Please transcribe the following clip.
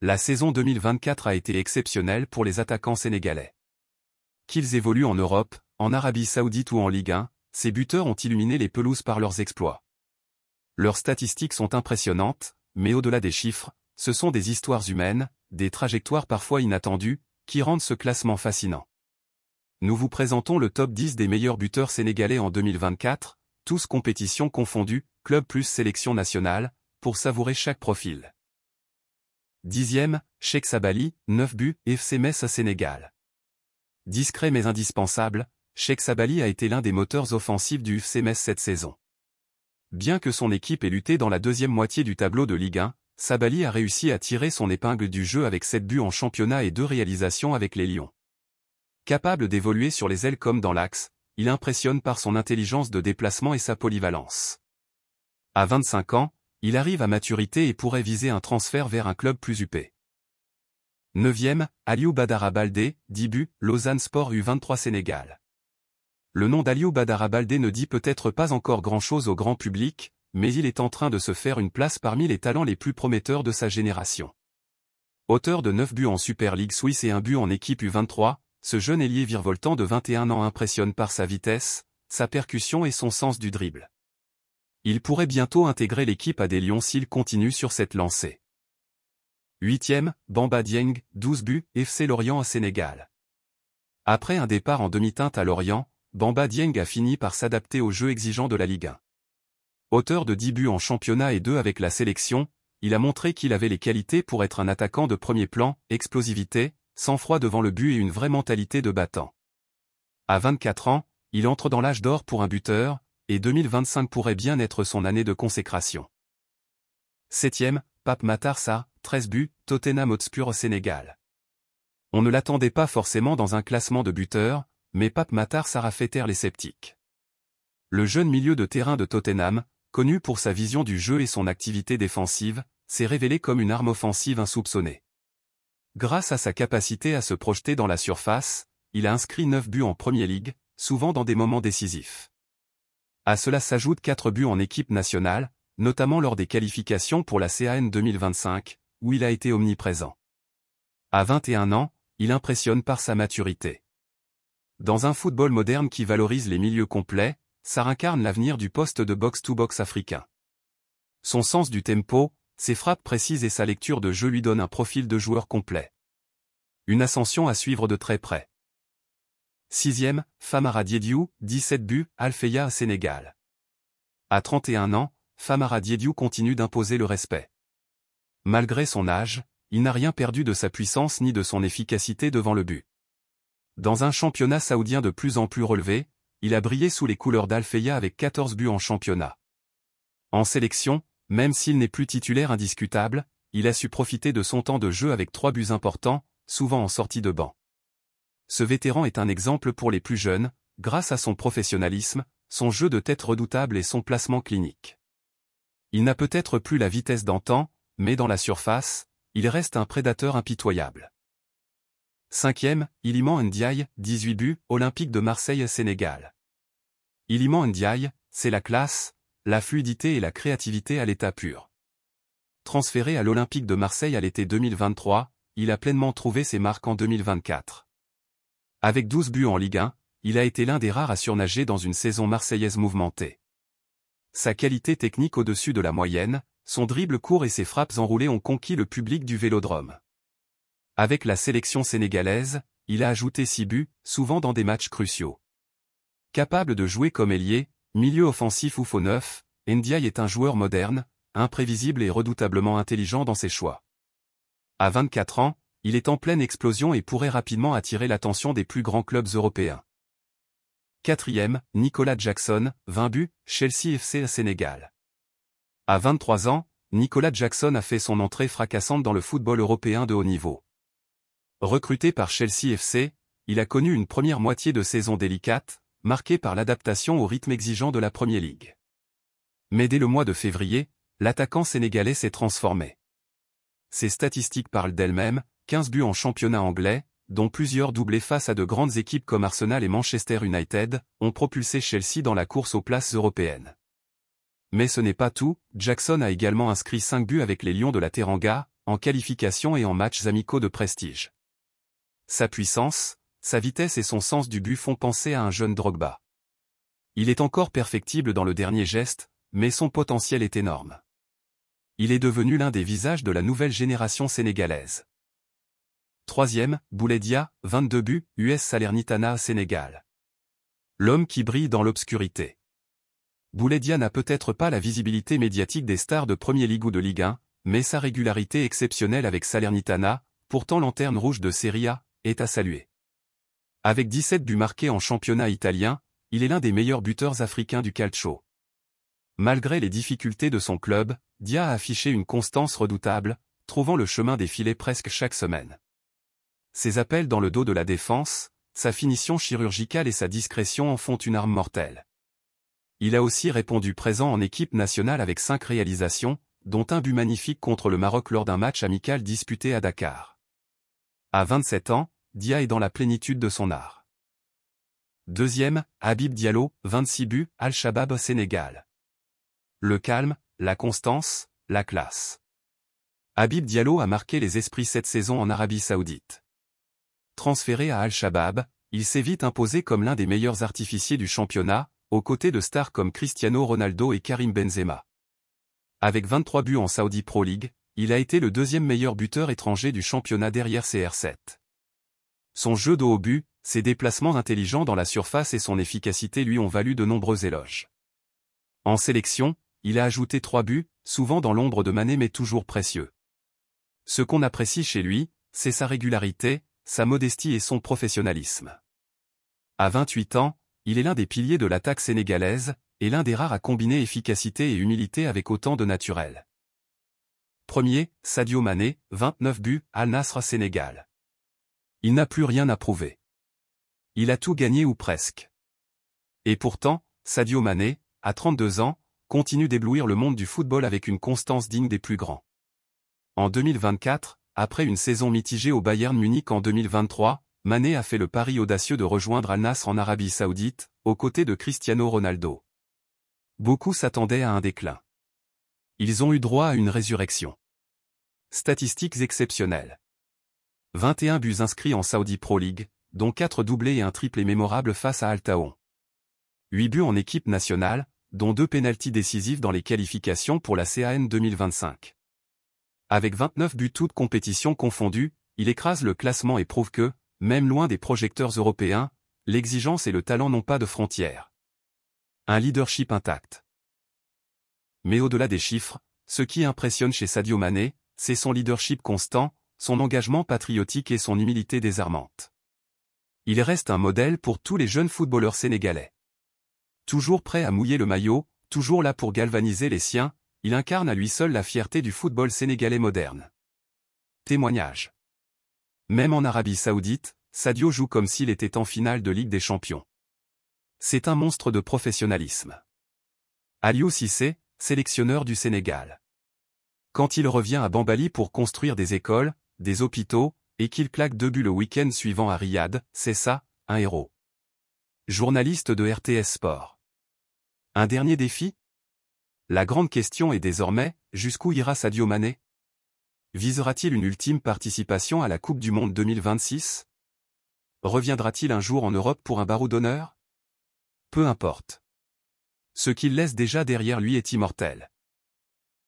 La saison 2024 a été exceptionnelle pour les attaquants sénégalais. Qu'ils évoluent en Europe, en Arabie Saoudite ou en Ligue 1, ces buteurs ont illuminé les pelouses par leurs exploits. Leurs statistiques sont impressionnantes, mais au-delà des chiffres, ce sont des histoires humaines, des trajectoires parfois inattendues, qui rendent ce classement fascinant. Nous vous présentons le top 10 des meilleurs buteurs sénégalais en 2024, tous compétitions confondues, club plus sélection nationale, pour savourer chaque profil. 10e, Cheikh Sabali, 9 buts, FC Metz Sénégal. Discret mais indispensable, Cheikh Sabali a été l'un des moteurs offensifs du FC Metz cette saison. Bien que son équipe ait lutté dans la deuxième moitié du tableau de Ligue 1, Sabali a réussi à tirer son épingle du jeu avec 7 buts en championnat et 2 réalisations avec les Lions. Capable d'évoluer sur les ailes comme dans l'axe, il impressionne par son intelligence de déplacement et sa polyvalence. À 25 ans, il arrive à maturité et pourrait viser un transfert vers un club plus huppé. 9e, Aliou Badara Baldé, 10 buts, Lausanne Sport U23 Sénégal. Le nom d'Aliou Badara Baldé ne dit peut-être pas encore grand-chose au grand public, mais il est en train de se faire une place parmi les talents les plus prometteurs de sa génération. Auteur de 9 buts en Super League Suisse et 1 but en équipe U23, ce jeune ailier virevoltant de 21 ans impressionne par sa vitesse, sa percussion et son sens du dribble. Il pourrait bientôt intégrer l'équipe à des Lions s'il continue sur cette lancée. 8e, Bamba Dieng, 12 buts, FC Lorient à Sénégal. Après un départ en demi-teinte à Lorient, Bamba Dieng a fini par s'adapter au jeu exigeant de la Ligue 1. Auteur de 10 buts en championnat et 2 avec la sélection, il a montré qu'il avait les qualités pour être un attaquant de premier plan, explosivité, sang-froid devant le but et une vraie mentalité de battant. À 24 ans, il entre dans l'âge d'or pour un buteur, et 2025 pourrait bien être son année de consécration. 7e, Pape Matar Sarr, 13 buts, Tottenham Hotspur au Sénégal. On ne l'attendait pas forcément dans un classement de buteurs, mais Pape Matar Sarr a fait taire les sceptiques. Le jeune milieu de terrain de Tottenham, connu pour sa vision du jeu et son activité défensive, s'est révélé comme une arme offensive insoupçonnée. Grâce à sa capacité à se projeter dans la surface, il a inscrit 9 buts en Premier League, souvent dans des moments décisifs. À cela s'ajoutent 4 buts en équipe nationale, notamment lors des qualifications pour la CAN 2025, où il a été omniprésent. À 21 ans, il impressionne par sa maturité. Dans un football moderne qui valorise les milieux complets, Sarr incarne l'avenir du poste de box-to-box africain. Son sens du tempo, ses frappes précises et sa lecture de jeu lui donnent un profil de joueur complet. Une ascension à suivre de très près. 6e, Famara Diédhiou, 17 buts, Alfeya Sénégal. À 31 ans, Famara Diédhiou continue d'imposer le respect. Malgré son âge, il n'a rien perdu de sa puissance ni de son efficacité devant le but. Dans un championnat saoudien de plus en plus relevé, il a brillé sous les couleurs d'Alfeya avec 14 buts en championnat. En sélection, même s'il n'est plus titulaire indiscutable, il a su profiter de son temps de jeu avec 3 buts importants, souvent en sortie de banc. Ce vétéran est un exemple pour les plus jeunes, grâce à son professionnalisme, son jeu de tête redoutable et son placement clinique. Il n'a peut-être plus la vitesse d'antan, mais dans la surface, il reste un prédateur impitoyable. 5e, Iliman Ndiaye, 18 buts, Olympique de Marseille Sénégal. Iliman Ndiaye, c'est la classe, la fluidité et la créativité à l'état pur. Transféré à l'Olympique de Marseille à l'été 2023, il a pleinement trouvé ses marques en 2024. Avec 12 buts en Ligue 1, il a été l'un des rares à surnager dans une saison marseillaise mouvementée. Sa qualité technique au-dessus de la moyenne, son dribble court et ses frappes enroulées ont conquis le public du Vélodrome. Avec la sélection sénégalaise, il a ajouté 6 buts, souvent dans des matchs cruciaux. Capable de jouer comme ailier, milieu offensif ou faux neuf, Ndiaye est un joueur moderne, imprévisible et redoutablement intelligent dans ses choix. À 24 ans, il est en pleine explosion et pourrait rapidement attirer l'attention des plus grands clubs européens. 4e, Nicolas Jackson, 20 buts, Chelsea FC Sénégal. À 23 ans, Nicolas Jackson a fait son entrée fracassante dans le football européen de haut niveau. Recruté par Chelsea FC, il a connu une première moitié de saison délicate, marquée par l'adaptation au rythme exigeant de la Premier League. Mais dès le mois de février, l'attaquant sénégalais s'est transformé. Ses statistiques parlent d'elles-mêmes, 15 buts en championnat anglais, dont plusieurs doublés face à de grandes équipes comme Arsenal et Manchester United, ont propulsé Chelsea dans la course aux places européennes. Mais ce n'est pas tout, Jackson a également inscrit 5 buts avec les Lions de la Teranga, en qualification et en matchs amicaux de prestige. Sa puissance, sa vitesse et son sens du but font penser à un jeune Drogba. Il est encore perfectible dans le dernier geste, mais son potentiel est énorme. Il est devenu l'un des visages de la nouvelle génération sénégalaise. Troisième, Boulaye, 22 buts, US Salernitana Sénégal. L'homme qui brille dans l'obscurité. Boulaye n'a peut-être pas la visibilité médiatique des stars de Premier League ou de Ligue 1, mais sa régularité exceptionnelle avec Salernitana, pourtant lanterne rouge de Serie A, est à saluer. Avec 17 buts marqués en championnat italien, il est l'un des meilleurs buteurs africains du calcio. Malgré les difficultés de son club, Dia a affiché une constance redoutable, trouvant le chemin des filets presque chaque semaine. Ses appels dans le dos de la défense, sa finition chirurgicale et sa discrétion en font une arme mortelle. Il a aussi répondu présent en équipe nationale avec 5 réalisations, dont un but magnifique contre le Maroc lors d'un match amical disputé à Dakar. À 27 ans, Dia est dans la plénitude de son art. Deuxième, Habib Diallo, 26 buts, Al-Shabaab Sénégal. Le calme, la constance, la classe. Habib Diallo a marqué les esprits cette saison en Arabie Saoudite. Transféré à Al-Shabaab, il s'est vite imposé comme l'un des meilleurs artificiers du championnat, aux côtés de stars comme Cristiano Ronaldo et Karim Benzema. Avec 23 buts en Saudi Pro League, il a été le deuxième meilleur buteur étranger du championnat derrière CR7. Son jeu de haut but, ses déplacements intelligents dans la surface et son efficacité lui ont valu de nombreux éloges. En sélection, il a ajouté 3 buts, souvent dans l'ombre de Mané mais toujours précieux. Ce qu'on apprécie chez lui, c'est sa régularité, sa modestie et son professionnalisme. À 28 ans, il est l'un des piliers de l'attaque sénégalaise, et l'un des rares à combiner efficacité et humilité avec autant de naturel. Premier, Sadio Mané, 29 buts, Al-Nassr Sénégal. Il n'a plus rien à prouver. Il a tout gagné ou presque. Et pourtant, Sadio Mané, à 32 ans, continue d'éblouir le monde du football avec une constance digne des plus grands. En 2024, après une saison mitigée au Bayern Munich en 2023, Mané a fait le pari audacieux de rejoindre Al-Nassr en Arabie Saoudite, aux côtés de Cristiano Ronaldo. Beaucoup s'attendaient à un déclin. Ils ont eu droit à une résurrection. Statistiques exceptionnelles. 21 buts inscrits en Saudi Pro League, dont 4 doublés et un triplé mémorable face à Al Taoun. 8 buts en équipe nationale, dont 2 pénaltys décisifs dans les qualifications pour la CAN 2025. Avec 29 buts toutes compétitions confondues, il écrase le classement et prouve que, même loin des projecteurs européens, l'exigence et le talent n'ont pas de frontières. Un leadership intact. Mais au-delà des chiffres, ce qui impressionne chez Sadio Mané, c'est son leadership constant, son engagement patriotique et son humilité désarmante. Il reste un modèle pour tous les jeunes footballeurs sénégalais. Toujours prêt à mouiller le maillot, toujours là pour galvaniser les siens, il incarne à lui seul la fierté du football sénégalais moderne. Témoignage. Même en Arabie Saoudite, Sadio joue comme s'il était en finale de Ligue des Champions. C'est un monstre de professionnalisme. Aliou Cissé, sélectionneur du Sénégal. Quand il revient à Bambali pour construire des écoles, des hôpitaux, et qu'il claque 2 buts le week-end suivant à Riyad, c'est ça, un héros. Journaliste de RTS Sport. Un dernier défi ? La grande question est désormais, jusqu'où ira Sadio Mané ? Visera-t-il une ultime participation à la Coupe du Monde 2026 ? Reviendra-t-il un jour en Europe pour un barreau d'honneur ? Peu importe. Ce qu'il laisse déjà derrière lui est immortel.